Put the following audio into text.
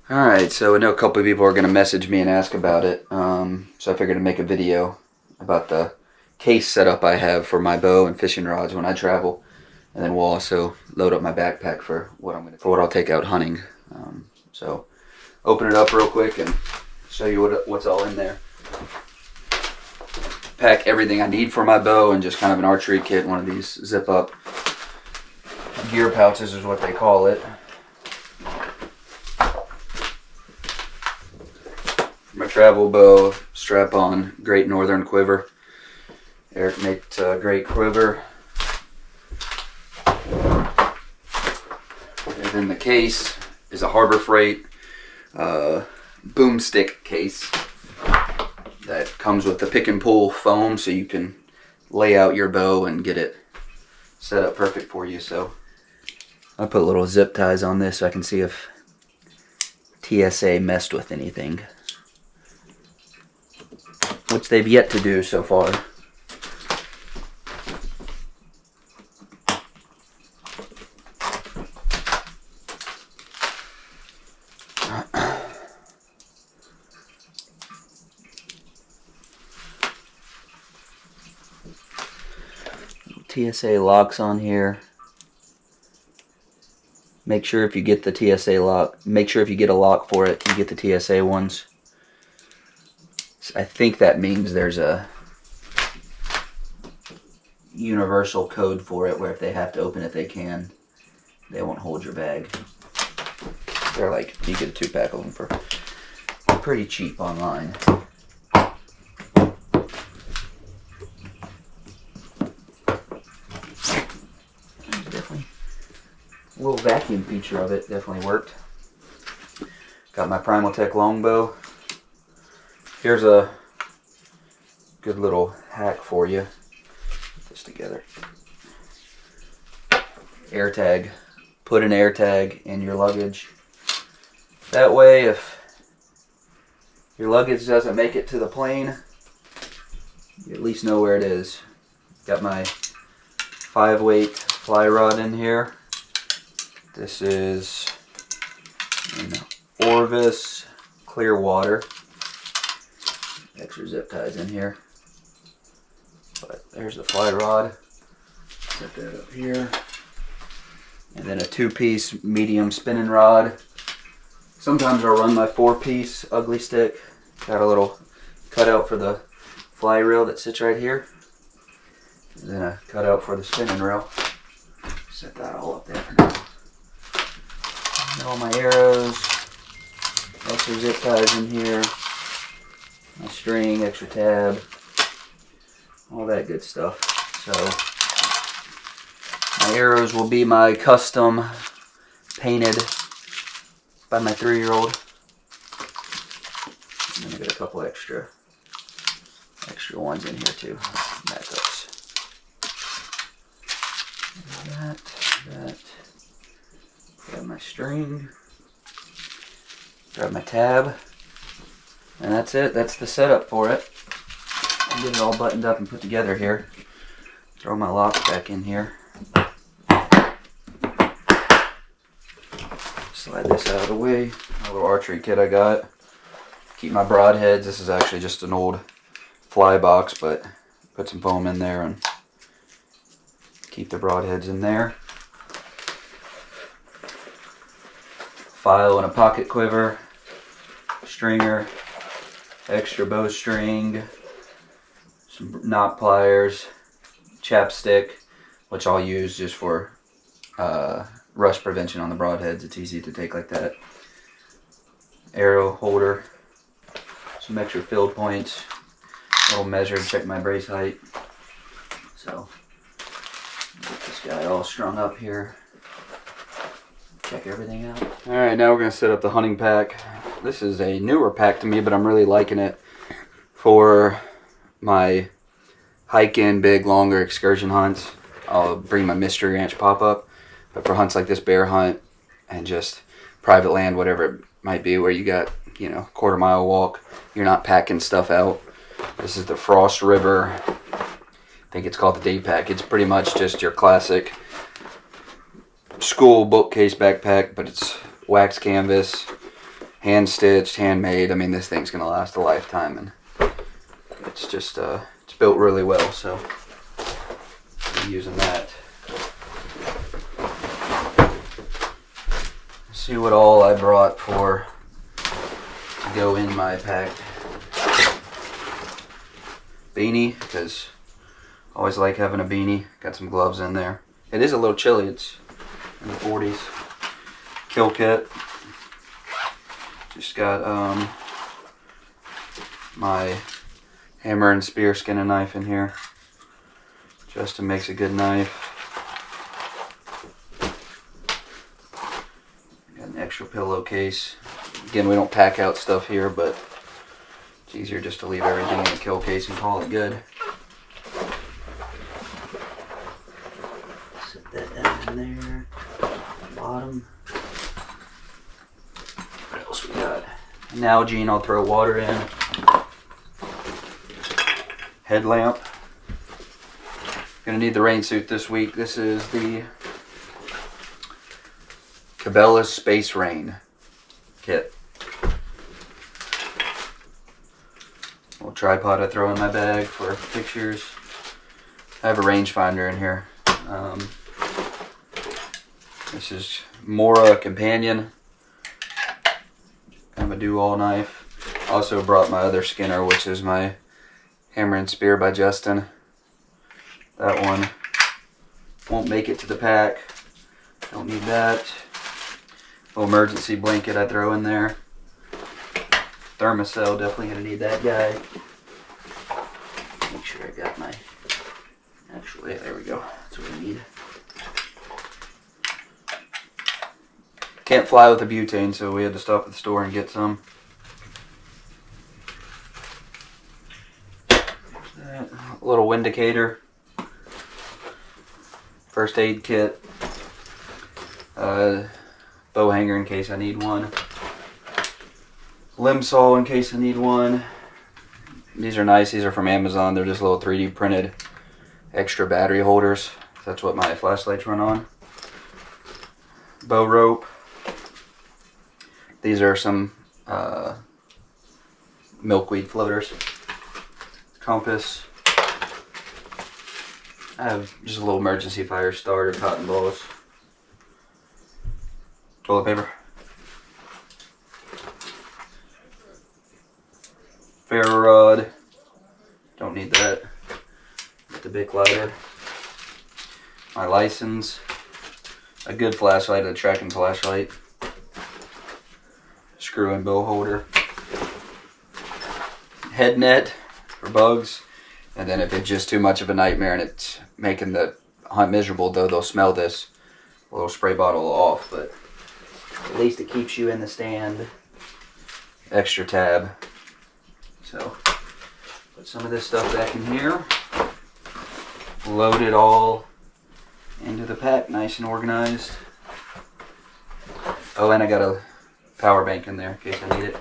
Alright, so I know a couple of people are going to message me and ask about it, so I figured to make a video about the case setup I have for my bow and fishing rods when I travel, and then we'll also load up my backpack for what I'll take out hunting. So open it up real quick and show you what's all in there. Pack everything I need for my bow and just kind of an archery kit, one of these zip up gear pouches is what they call it. My travel bow, strap on, Great Northern quiver. Eric made great quiver. And then the case is a Harbor Freight boomstick case that comes with the pick and pull foam, so you can lay out your bow and get it set up perfect for you. So I put little zip ties on this so I can see if TSA messed with anything, which they've yet to do so far. TSA locks on here. Make sure if you get the TSA lock, make sure if you get a lock for it, you get the TSA ones. I think that means there's a universal code for it where if they have to open it, they can. They won't hold your bag. They're like, you get a 2-pack of them for pretty cheap online. Definitely, a little vacuum feature of it definitely worked. Got my Primaltech longbow. Here's a good little hack for you. Put this together. Air tag. Put an air tag in your luggage. That way, if your luggage doesn't make it to the plane, you at least know where it is. Got my 5-weight fly rod in here. This is Orvis clear water. Extra zip ties in here. But there's the fly rod. Set that up here. And then a 2-piece medium spinning rod. Sometimes I'll run my 4-piece ugly stick. Got a little cutout for the fly reel that sits right here. And then a cutout for the spinning reel. Set that all up there for now. And all my arrows. Extra zip ties in here. My string, extra tab, all that good stuff. So my arrows will be my custom painted by my 3-year-old. And then I got a couple extra ones in here too. Backups. That. Grab my string. Grab my tab. And that's it. That's the setup for it. I'll get it all buttoned up and put together here. Throw my locks back in here. Slide this out of the way. My little archery kit I got. Keep my broadheads. This is actually just an old fly box, but put some foam in there and keep the broadheads in there. File and a pocket quiver. Stringer. Extra bowstring, some knot pliers, chapstick, which I'll use just for rust prevention on the broadheads. It's easy to take like that. Arrow holder, some extra field points, a little measure to check my brace height. So, get this guy all strung up here. Check everything out. Alright, now we're going to set up the hunting pack. This is a newer pack to me, but I'm really liking it for my hike-in, big, longer excursion hunts. I'll bring my Mystery Ranch pop-up, but for hunts like this, bear hunt, and just private land, whatever it might be, where you got, quarter-mile walk, you're not packing stuff out. This is the Frost River, I think it's called the Day Pack. It's pretty much just your classic school bookcase backpack, but it's wax canvas, hand stitched, handmade. I mean, this thing's gonna last a lifetime, and it's just it's built really well, so I'm using that. Let's see what all I brought for to go in my packed beanie, because I always like having a beanie. Got some gloves in there. It is a little chilly. It's in the 40s. Kill kit. Just got my hammer and spear skinning knife in here. Justin makes a good knife. Got an extra pillowcase. Again, we don't pack out stuff here, but it's easier just to leave everything in the kill case and call it good. Set that down in there. Bottom. What else we got? Nalgene, I'll throw water in. Headlamp. Gonna need the rain suit this week. This is the Cabela's Space Rain kit. Little tripod I throw in my bag for pictures. I have a rangefinder in here. This is Mora Companion. Kind of a do-all knife. Also brought my other Skinner, which is my Hammer and Spear by Justin. That one won't make it to the pack. Don't need that. Little emergency blanket I throw in there. Thermacell, definitely gonna need that guy. Make sure I got my, actually, there we go. That's what I need. Can't fly with a butane, so we had to stop at the store and get some. A little windicator. First aid kit. Bow hanger in case I need one. Limb saw in case I need one. These are nice. These are from Amazon. They're just little 3D printed extra battery holders. That's what my flashlights run on. Bow rope. These are some milkweed floaters. Compass. I have just a little emergency fire starter, cotton balls. Toilet paper. Ferro rod. Don't need that. Get the Bic lighter. My license. A good flashlight, a tracking flashlight. Screw and bow holder. Head net for bugs. And then if it's just too much of a nightmare and it's making the hunt miserable, though, they'll smell this. A little spray bottle off, but at least it keeps you in the stand. Extra tab. So, put some of this stuff back in here. Load it all into the pack, nice and organized. Oh, and I got a power bank in there in case I need it.